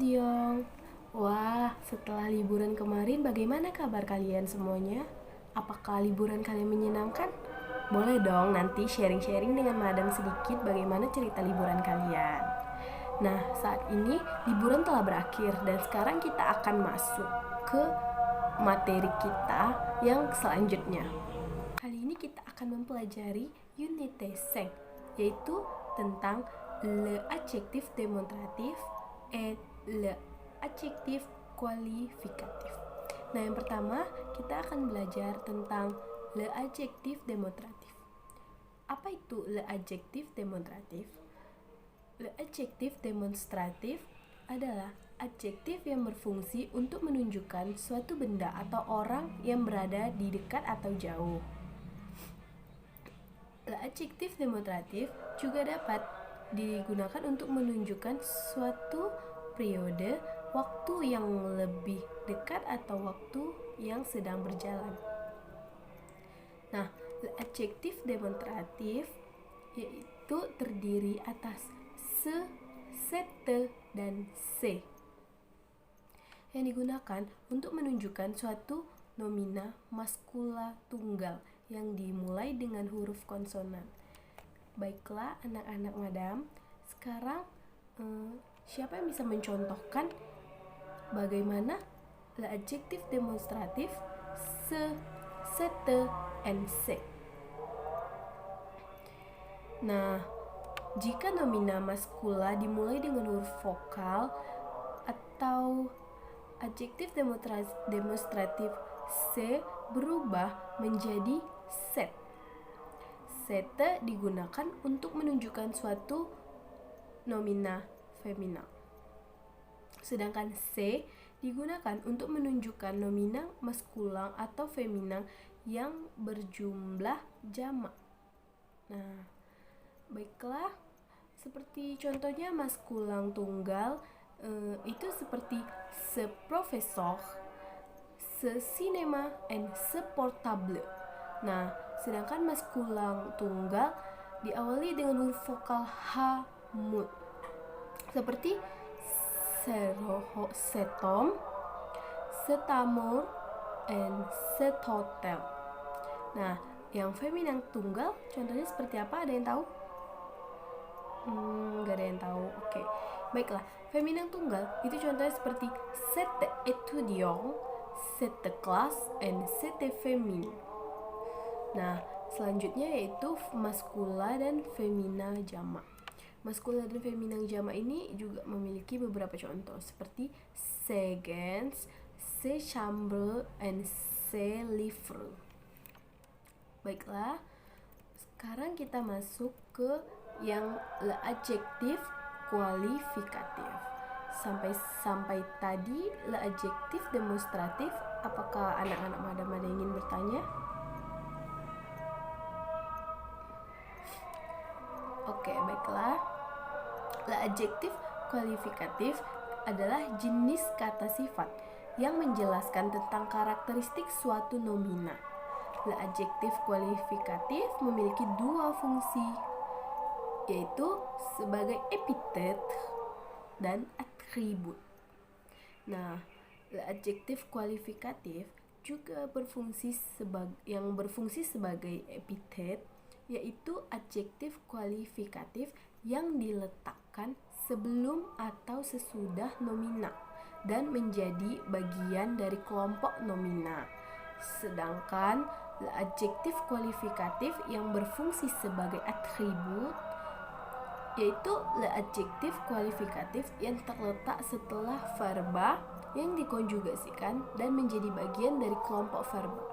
Diong. Wah, setelah liburan kemarin bagaimana kabar kalian semuanya? Apakah liburan kalian menyenangkan? Boleh dong nanti sharing-sharing dengan Madam sedikit bagaimana cerita liburan kalian. Nah, saat ini liburan telah berakhir dan sekarang kita akan masuk ke materi kita yang selanjutnya. Kali ini kita akan mempelajari unité 5, yaitu tentang le adjectif démonstratif et le adjectif qualificatif. Nah, yang pertama kita akan belajar tentang le adjectif démonstratif. Apa itu le adjectif démonstratif? Le adjectif démonstratif adalah adjektif yang berfungsi untuk menunjukkan suatu benda atau orang yang berada di dekat atau jauh. Adjektif demonstratif juga dapat digunakan untuk menunjukkan suatu periode waktu yang lebih dekat atau waktu yang sedang berjalan. Nah, adjektif demonstratif yaitu terdiri atas se, sete, dan se yang digunakan untuk menunjukkan suatu nomina maskula tunggal yang dimulai dengan huruf konsonan. Baiklah anak-anak Madam, sekarang siapa yang bisa mencontohkan bagaimana adjektif demonstratif se, sete, and se? Nah, jika nomina maskula dimulai dengan huruf vokal atau adjektif demonstratif se berubah menjadi set. Sete digunakan untuk menunjukkan suatu nomina femina. Sedangkan se digunakan untuk menunjukkan nomina maskulang atau femina yang berjumlah jamak. Nah, baiklah, seperti contohnya maskulang tunggal itu seperti se professeur, se cinéma, and se portable. Nah, sedangkan maskulang tunggal diawali dengan huruf vokal h, mut, seperti setom, setamur, and setotel. Nah, yang feminin tunggal contohnya seperti apa? Ada yang tahu? Gak ada yang tahu. Oke. Baiklah, feminin tunggal itu contohnya seperti cette étudiant, cette classe, and cette féminin. Nah, selanjutnya yaitu maskula dan femina jamak. Maskula dan femina jamak ini juga memiliki beberapa contoh seperti ses gens, ses chambres, and ses livres. Baiklah, sekarang kita masuk ke yang adjektif kualifikatif. Sampai tadi adjektif demonstratif. Apakah anak-anak Madam ada yang ingin bertanya? Oke, baiklah. Adjektif kualifikatif adalah jenis kata sifat yang menjelaskan tentang karakteristik suatu nomina. Adjektif kualifikatif memiliki dua fungsi, yaitu sebagai epitet dan atribut. Nah, adjektif kualifikatif juga berfungsi sebagai epitet, yaitu adjektif kualifikatif yang diletakkan sebelum atau sesudah nomina dan menjadi bagian dari kelompok nomina. Sedangkan adjektif kualifikatif yang berfungsi sebagai atribut yaitu adjektif kualifikatif yang terletak setelah verba yang dikonjugasikan dan menjadi bagian dari kelompok verba.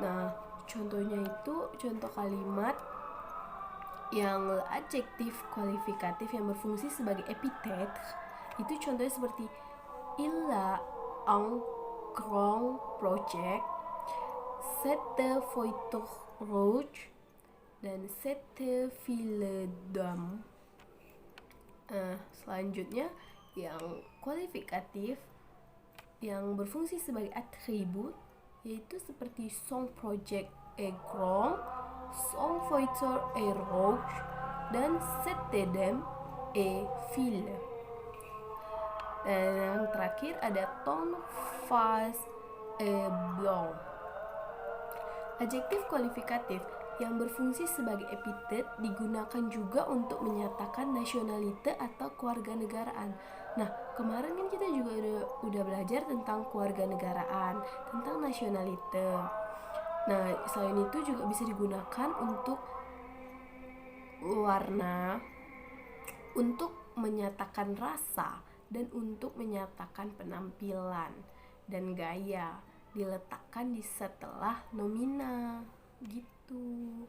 Nah, contohnya itu contoh kalimat yang adjektif kualifikatif yang berfungsi sebagai epitet itu contohnya seperti il a un grand projet, cette voiture rouge, dan cette fille d'homme. Selanjutnya yang kualifikatif yang berfungsi sebagai atribut yaitu seperti son projet est grand, son voiture est rouge, dan cette dame est fille. Dan yang terakhir ada ton, face, et blanc. Adjektif kualifikatif yang berfungsi sebagai epitet digunakan juga untuk menyatakan nasionalite atau kewarganegaraan. Nah, kemarin kan kita juga udah belajar tentang kewarganegaraan, tentang nasionalite. Nah, selain itu juga bisa digunakan untuk warna, untuk menyatakan rasa, dan untuk menyatakan penampilan dan gaya, diletakkan di setelah nomina gitu.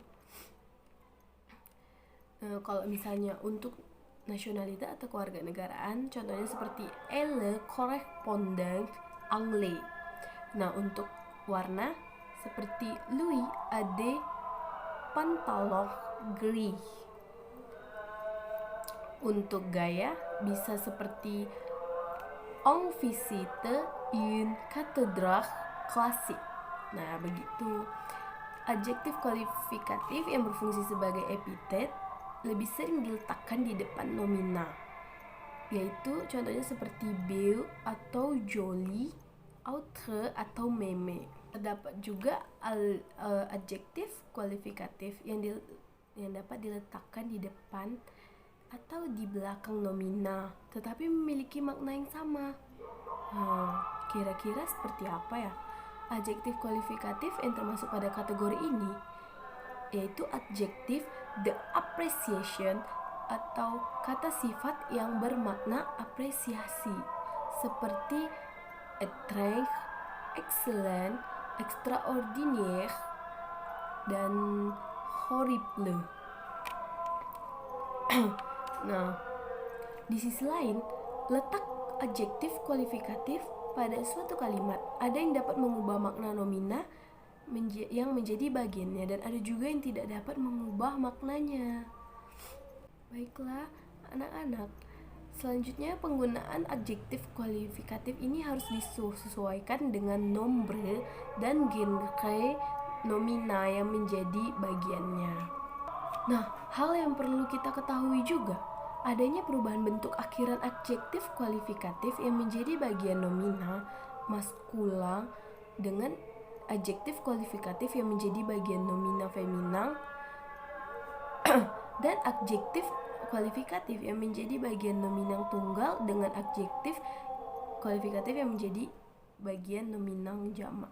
Kalau misalnya untuk nasionalitas atau kewarganegaraan, contohnya seperti elle correspondant anglais. Nah, untuk warna seperti Louis a des pantalons gris. Untuk gaya bisa seperti on visite une cathédrale classique. Nah, begitu. Adjektif kualifikatif yang berfungsi sebagai epitet lebih sering diletakkan di depan nomina, yaitu contohnya seperti beau atau joli, outre atau meme. Terdapat juga adjektif kualifikatif yang dapat diletakkan di depan atau di belakang nomina, tetapi memiliki makna yang sama. Kira-kira seperti apa ya adjektif kualifikatif yang termasuk pada kategori ini? Yaitu adjektif the appreciation atau kata sifat yang bermakna apresiasi, seperti étrange, excellent, extraordinaire, dan horrible. Nah, di sisi lain, letak adjektif kualifikatif pada suatu kalimat ada yang dapat mengubah makna nomina yang menjadi bagiannya, dan ada juga yang tidak dapat mengubah maknanya. Baiklah, anak-anak, selanjutnya penggunaan adjektif kualifikatif ini harus disesuaikan dengan nombre dan genre nomina yang menjadi bagiannya. Nah, hal yang perlu kita ketahui juga adanya perubahan bentuk akhiran adjektif kualifikatif yang menjadi bagian nomina maskulang dengan adjektif kualifikatif yang menjadi bagian nomina feminan dan adjektif kualifikatif yang menjadi bagian nominang tunggal dengan adjektif kualifikatif yang menjadi bagian nominang jamak.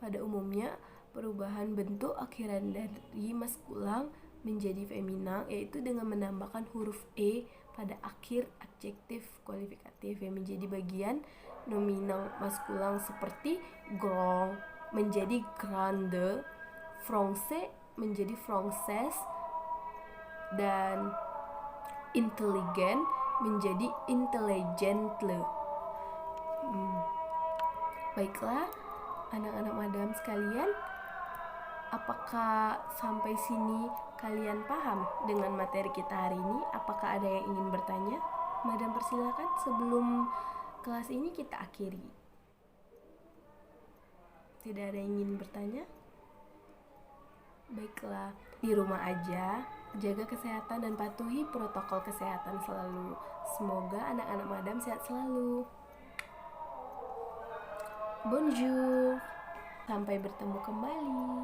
Pada umumnya, perubahan bentuk akhiran dari maskulang menjadi feminang yaitu dengan menambahkan huruf e pada akhir adjektif kualifikatif yang menjadi bagian nominang maskulang, seperti grand menjadi grande, français menjadi française, dan intelligent menjadi intelligente. Baiklah, anak-anak madam sekalian, apakah sampai sini kalian paham dengan materi kita hari ini? Apakah ada yang ingin bertanya? Madam persilakan sebelum kelas ini kita akhiri. Tidak ada yang ingin bertanya? Baiklah, di rumah aja, jaga kesehatan dan patuhi protokol kesehatan selalu. Semoga anak-anak madam sehat selalu. Bonjour, sampai bertemu kembali.